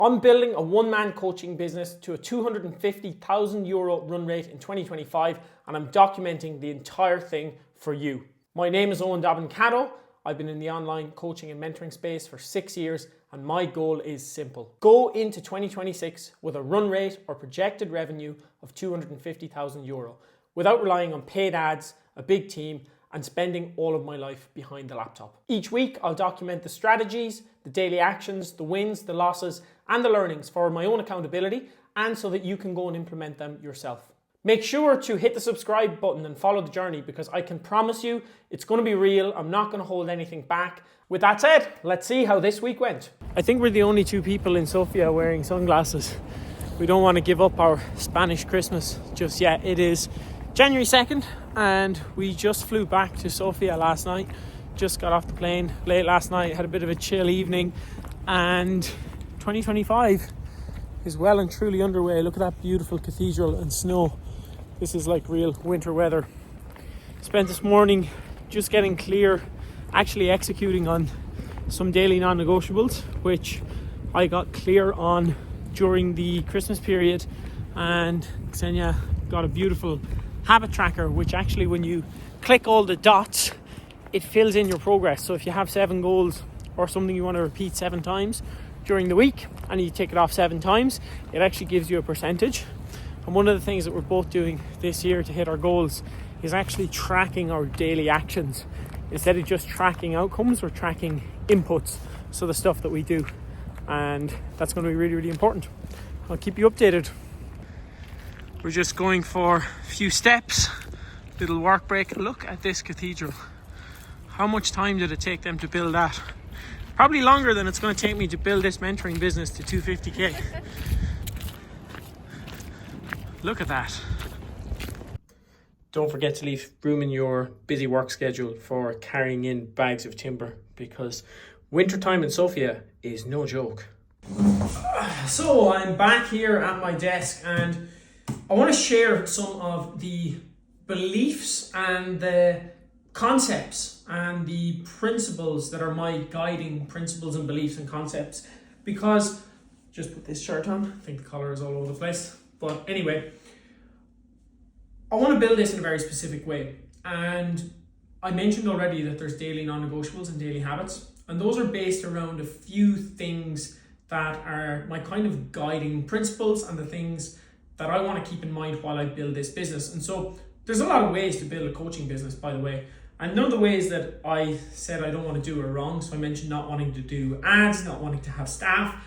I'm building a one-man coaching business to a €250,000 run rate in 2025, and I'm documenting the entire thing for you. My name is Owen Dobbin-Caddo. I've been in the online coaching and mentoring space for 6 years, and my goal is simple. Go into 2026 with a run rate or projected revenue of €250,000 without relying on paid ads, a big team, and spending all of my life behind the laptop. Each week, I'll document the strategies, the daily actions, the wins, the losses, and the learnings for my own accountability, and so that you can go and implement them yourself. Make sure to hit the subscribe button and follow the journey, because I can promise you it's going to be real. I'm not going to hold anything back. With that said, let's see how this week went. I think we're the only two people in Sofia wearing sunglasses. We don't want to give up our Spanish Christmas just yet. It is January 2nd and we just flew back to Sofia last night. Just got off the plane late last night, had a bit of a chill evening, and 2025 is well and truly underway. Look at that beautiful cathedral and snow. This is like real winter weather. Spent this morning just getting clear, actually executing on some daily non-negotiables, which I got clear on during the Christmas period, and Xenia got a beautiful habit tracker, which actually when you click all the dots, it fills in your progress. So if you have 7 goals or something you want to repeat 7 times during the week and you tick it off 7 times, it actually gives you a percentage. And one of the things that we're both doing this year to hit our goals is actually tracking our daily actions. Instead of just tracking outcomes, we're tracking inputs, so the stuff that we do. And that's going to be really, really important. I'll keep you updated. We're just going for a few steps, little work break. Look at this cathedral. How much time did it take them to build that? Probably longer than it's going to take me to build this mentoring business to 250k. Look at that. Don't forget to leave room in your busy work schedule for carrying in bags of timber, because wintertime in Sofia is no joke. So I'm back here at my desk, and I want to share some of the beliefs and the concepts and the principles that are my guiding principles and beliefs and concepts, because just put this shirt on. I think the collar is all over the place. But anyway, I want to build this in a very specific way. And I mentioned already that there's daily non-negotiables and daily habits. And those are based around a few things that are my kind of guiding principles and the things that I want to keep in mind while I build this business. And so there's a lot of ways to build a coaching business, by the way. And none of the ways that I said I don't want to do are wrong. So I mentioned not wanting to do ads, not wanting to have staff,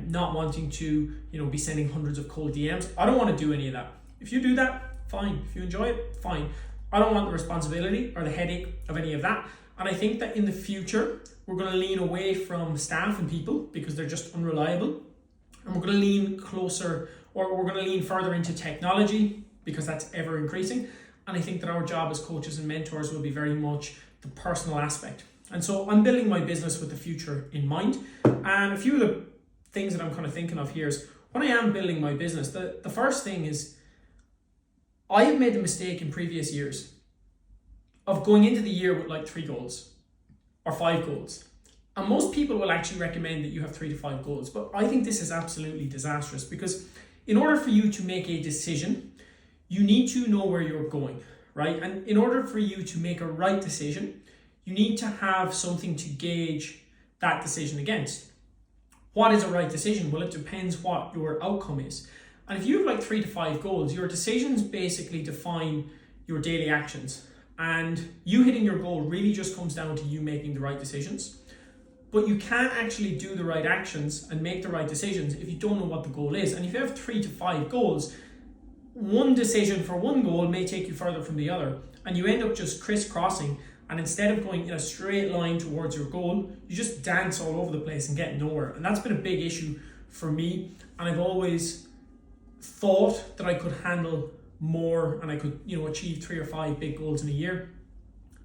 not wanting to, be sending hundreds of cold DMs. I don't want to do any of that. If you do that, fine. If you enjoy it, fine. I don't want the responsibility or the headache of any of that. And I think that in the future, we're going to lean away from staff and people because they're just unreliable. And we're going to lean closer, or we're going to lean further into technology, because that's ever increasing. And I think that our job as coaches and mentors will be very much the personal aspect. And so I'm building my business with the future in mind. And a few of the things that I'm kind of thinking of here is when I am building my business, the first thing is I have made the mistake in previous years of going into the year with like 3 goals or 5 goals. And most people will actually recommend that you have 3 to 5 goals. But I think this is absolutely disastrous, because in order for you to make a decision, you need to know where you're going, right? And in order for you to make a right decision, you need to have something to gauge that decision against. What is a right decision? Well, it depends what your outcome is. And if you have like 3 to 5 goals, your decisions basically define your daily actions. And you hitting your goal really just comes down to you making the right decisions. But you can't actually do the right actions and make the right decisions if you don't know what the goal is. And if you have 3 to 5 goals, one decision for one goal may take you further from the other. And you end up just crisscrossing. And instead of going in a straight line towards your goal, you just dance all over the place and get nowhere. And that's been a big issue for me. And I've always thought that I could handle more and I could, achieve 3 or 5 big goals in a year.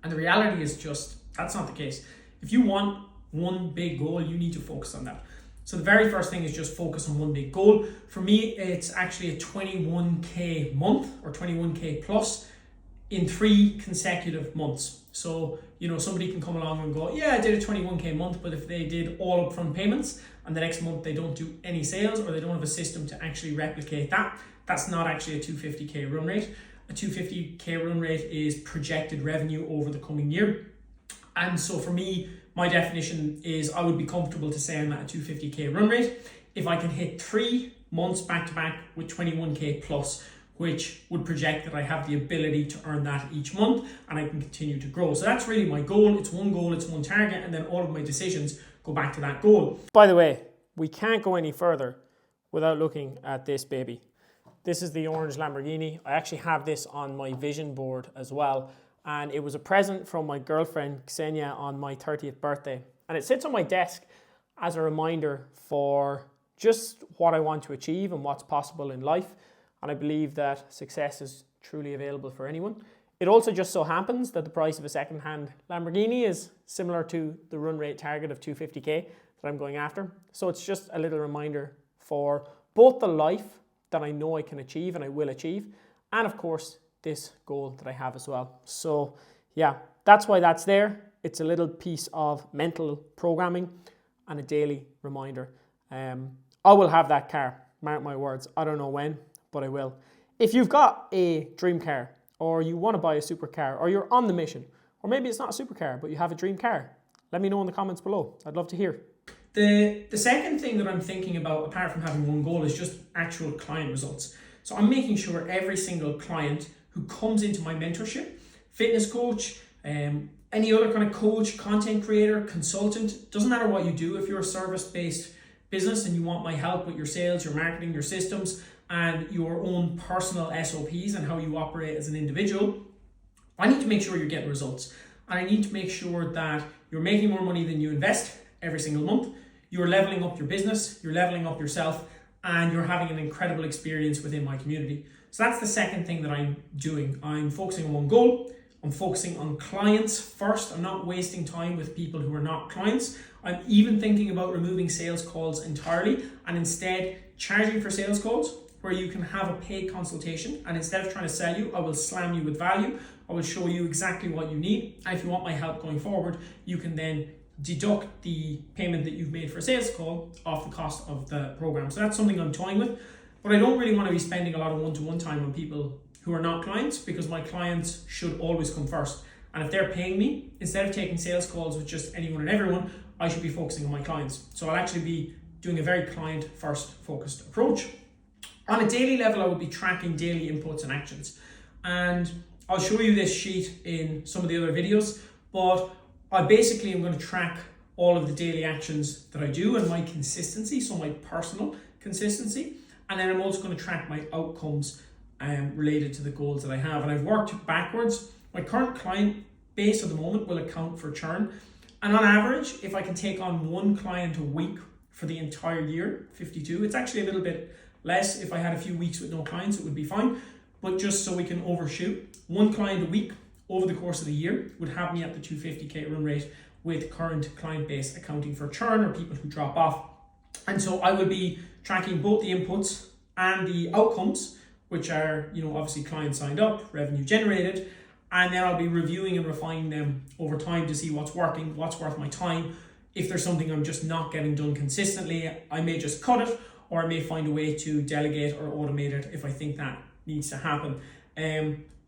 And the reality is just, that's not the case. If you want one big goal, you need to focus on that. So the very first thing is just focus on one big goal. For me, it's actually a 21k month or 21k plus in 3 consecutive months. So, somebody can come along and go, yeah, I did a 21K month, but if they did all upfront payments and the next month they don't do any sales, or they don't have a system to actually replicate that, that's not actually a 250K run rate. A 250K run rate is projected revenue over the coming year. And so for me, my definition is I would be comfortable to say I'm at a 250K run rate if I can hit 3 months back to back with 21K plus, which would project that I have the ability to earn that each month and I can continue to grow. So that's really my goal. It's one target, and then all of my decisions go back to that goal. By the way, we can't go any further without looking at this baby. This is the orange Lamborghini. I actually have this on my vision board as well. And it was a present from my girlfriend, Ksenia, on my 30th birthday. And it sits on my desk as a reminder for just what I want to achieve and what's possible in life. And I believe that success is truly available for anyone. It also just so happens that the price of a second-hand Lamborghini is similar to the run rate target of 250K that I'm going after. So it's just a little reminder for both the life that I know I can achieve and I will achieve, and of course, this goal that I have as well. So yeah, that's why that's there. It's a little piece of mental programming and a daily reminder. I will have that car, mark my words. I don't know when, but I will. If you've got a dream car, or you want to buy a supercar, or you're on the mission, or maybe it's not a supercar, but you have a dream car, let me know in the comments below. I'd love to hear. The second thing that I'm thinking about, apart from having one goal, is just actual client results. So I'm making sure every single client who comes into my mentorship, fitness coach, any other kind of coach, content creator, consultant, doesn't matter what you do. If you're a service-based business and you want my help with your sales, your marketing, your systems, and your own personal SOPs and how you operate as an individual, I need to make sure you're getting results. And I need to make sure that you're making more money than you invest every single month. You're leveling up your business, you're leveling up yourself, and you're having an incredible experience within my community. So that's the second thing that I'm doing. I'm focusing on one goal. I'm focusing on clients first. I'm not wasting time with people who are not clients. I'm even thinking about removing sales calls entirely and instead charging for sales calls, where you can have a paid consultation, and instead of trying to sell you, I will slam you with value. I will show you exactly what you need. And if you want my help going forward, you can then deduct the payment that you've made for a sales call off the cost of the program. So that's something I'm toying with, but I don't really want to be spending a lot of one-to-one time on people who are not clients, because my clients should always come first. And if they're paying me, instead of taking sales calls with just anyone and everyone, I should be focusing on my clients. So I'll actually be doing a very client first focused approach. On a daily level, I would be tracking daily inputs and actions. And I'll show you this sheet in some of the other videos, but I basically am going to track all of the daily actions that I do and my consistency, so my personal consistency. And then I'm also going to track my outcomes related to the goals that I have. And I've worked backwards. My current client base at the moment will account for churn. And on average, if I can take on one client a week for the entire year, 52, it's actually a little bit less. If I had a few weeks with no clients, it would be fine. But just so we can overshoot, one client a week over the course of the year would have me at the 250K run rate, with current client base accounting for churn or people who drop off. And so I will be tracking both the inputs and the outcomes, which are, obviously clients signed up, revenue generated, and then I'll be reviewing and refining them over time to see what's working, what's worth my time. If there's something I'm just not getting done consistently, I may just cut it, or I may find a way to delegate or automate it if I think that needs to happen.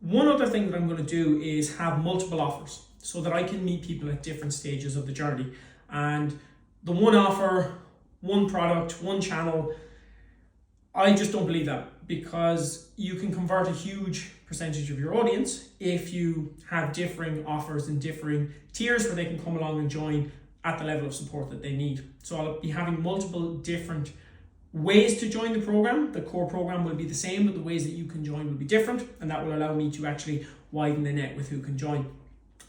One other thing that I'm going to do is have multiple offers so that I can meet people at different stages of the journey. And the one offer, one product, one channel, I just don't believe that, because you can convert a huge percentage of your audience if you have differing offers and differing tiers where they can come along and join at the level of support that they need. So I'll be having multiple different ways to join the program. The core program will be the same, but the ways that you can join will be different, and that will allow me to actually widen the net with who can join.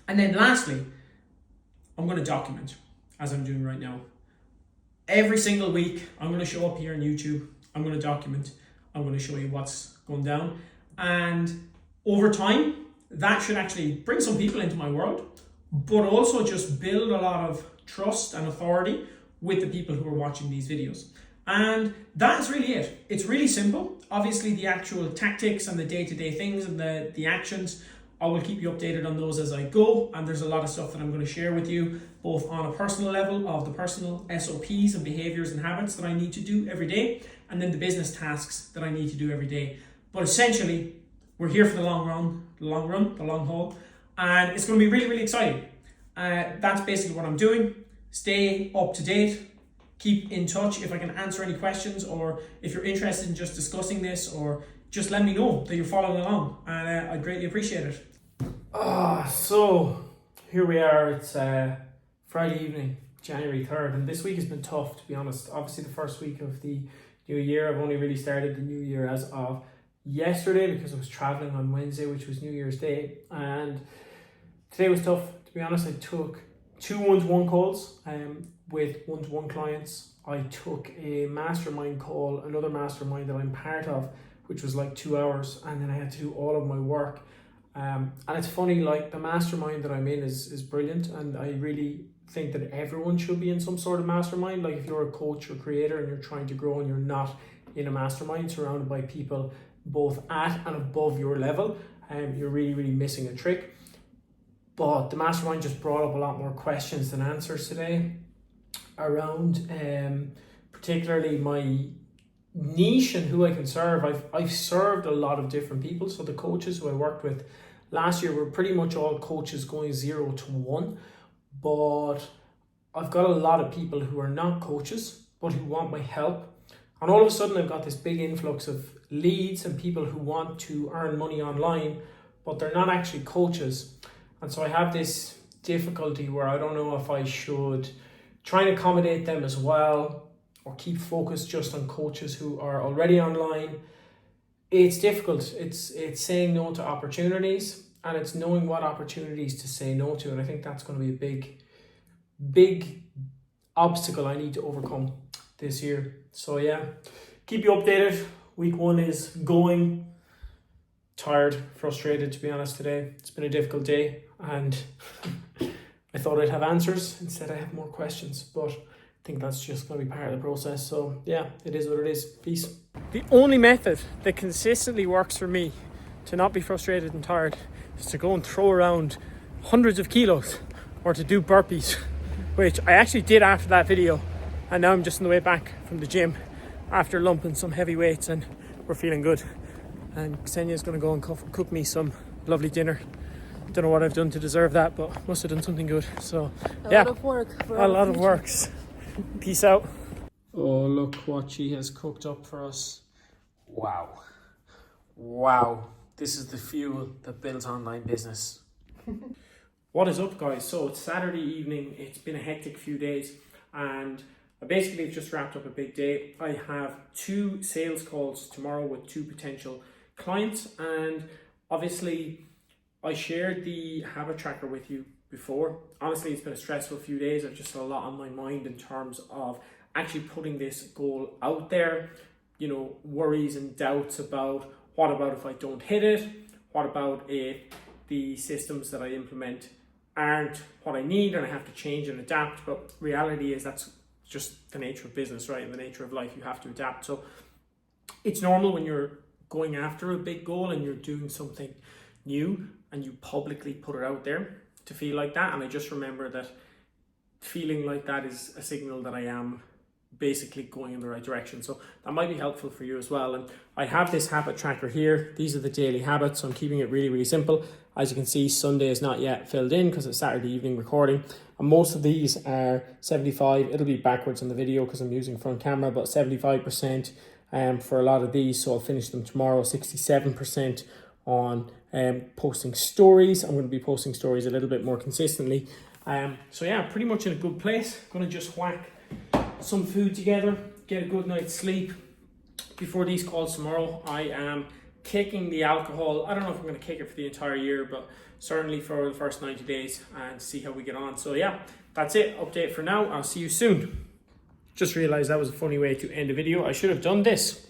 And then lastly, I'm going to document, as I'm doing right now. Every single week, I'm going to show up here on YouTube. I'm going to document. I'm going to show you what's going down. And over time, that should actually bring some people into my world, but also just build a lot of trust and authority with the people who are watching these videos. And that's really it. It's really simple. Obviously, the actual tactics and the day-to-day things and the actions I will keep you updated on those as I go, and there's a lot of stuff that I'm going to share with you, both on a personal level of the personal SOPs and behaviors and habits that I need to do every day, and then the business tasks that I need to do every day. But essentially, we're here for the long haul, and it's going to be really, really exciting. That's basically what I'm doing. Stay up to date, keep in touch if I can answer any questions, or if you're interested in just discussing this, or just let me know that you're following along, and I'd greatly appreciate it. So here we are. It's Friday evening, January 3rd, and this week has been tough, to be honest. Obviously the first week of the new year. I've only really started the new year as of yesterday because I was traveling on Wednesday, which was New Year's Day, and today was tough, to be honest. I took 2 one-to-one calls with one-to-one clients. I took a mastermind call, another mastermind that I'm part of, which was like 2 hours, and then I had to do all of my work. And it's funny, like the mastermind that I'm in is brilliant, and I really think that everyone should be in some sort of mastermind. Like if you're a coach or creator and you're trying to grow and you're not in a mastermind surrounded by people both at and above your level, you're really, really missing a trick. But the mastermind just brought up a lot more questions than answers today around particularly my niche and who I can serve. I've served a lot of different people. So the coaches who I worked with last year were pretty much all coaches going 0 to 1. But I've got a lot of people who are not coaches, but who want my help. And all of a sudden I've got this big influx of leads and people who want to earn money online, but they're not actually coaches. And so I have this difficulty where I don't know if I should try and accommodate them as well, or keep focused just on coaches who are already online. It's difficult. It's saying no to opportunities, and it's knowing what opportunities to say no to. And I think that's going to be a big obstacle I need to overcome this year. So yeah, keep you updated. Week 1 is going. Tired, frustrated, to be honest today. It's been a difficult day, and I thought I'd have answers. Instead I have more questions, but I think that's just going to be part of the process. So yeah, it is what it is. Peace. The only method that consistently works for me to not be frustrated and tired is to go and throw around hundreds of kilos, or to do burpees, which I actually did after that video, and now I'm just on the way back from the gym after lumping some heavy weights, and we're feeling good. And Ksenia's going to go and cook me some lovely dinner. Don't know what I've done to deserve that, but must have done something good. So yeah, a lot of work. A lot of works. Peace out. Oh, look what she has cooked up for us. Wow. This is the fuel that builds online business. What is up, guys? So it's Saturday evening. It's been a hectic few days, and I basically have just wrapped up a big day. I have 2 sales calls tomorrow with 2 potential clients, and obviously I shared the habit tracker with you before. Honestly, it's been a stressful few days. I've just had a lot on my mind in terms of actually putting this goal out there. You know, worries and doubts about what about if I don't hit it? What about if the systems that I implement aren't what I need and I have to change and adapt? But reality is that's just the nature of business, right? And the nature of life, you have to adapt. So it's normal when you're going after a big goal and you're doing something new and you publicly put it out there to feel like that. And I just remember that feeling like that is a signal that I am basically going in the right direction. So that might be helpful for you as well. And I have this habit tracker here. These are the daily habits. So I'm keeping it really, really simple. As you can see, Sunday is not yet filled in because it's Saturday evening recording. And most of these are 75. It'll be backwards in the video because I'm using front camera, but 75% for a lot of these. So I'll finish them tomorrow. 67% on posting stories. I'm going to be posting stories a little bit more consistently. So yeah, pretty much in a good place. Going to just whack some food together, get a good night's sleep before these calls tomorrow. I am kicking the alcohol. I don't know if I'm going to kick it for the entire year, but certainly for the first 90 days and see how we get on. So yeah, that's it. Update for now. I'll see you soon. Just realized that was a funny way to end a video. I should have done this.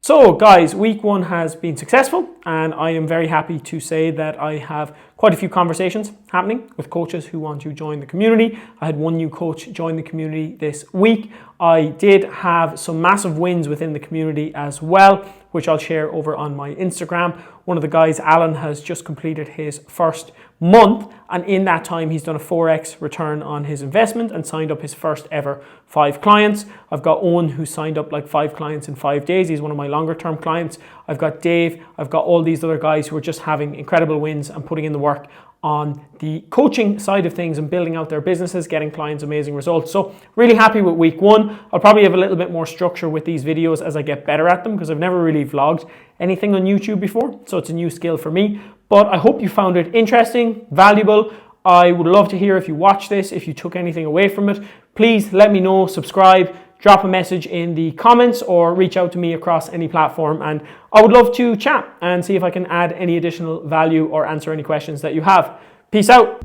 So guys, week 1 has been successful, and I am very happy to say that I have quite a few conversations happening with coaches who want to join the community. I had one new coach join the community this week. I did have some massive wins within the community as well, which I'll share over on my Instagram. One of the guys, Alan, has just completed his first month, and in that time he's done a 4x return on his investment and signed up his first ever 5 clients. I've got Owen, who signed up like 5 clients in 5 days. He's one of my longer term clients. I've got Dave. I've got all these other guys who are just having incredible wins and putting in the work on the coaching side of things and building out their businesses, getting clients amazing results. So really happy with week 1. I'll probably have a little bit more structure with these videos as I get better at them, because I've never really vlogged anything on YouTube before, so it's a new skill for me. But I hope you found it interesting, valuable. I would love to hear if you watch this, if you took anything away from it. Please let me know, subscribe, drop a message in the comments, or reach out to me across any platform, and I would love to chat and see if I can add any additional value or answer any questions that you have. Peace out.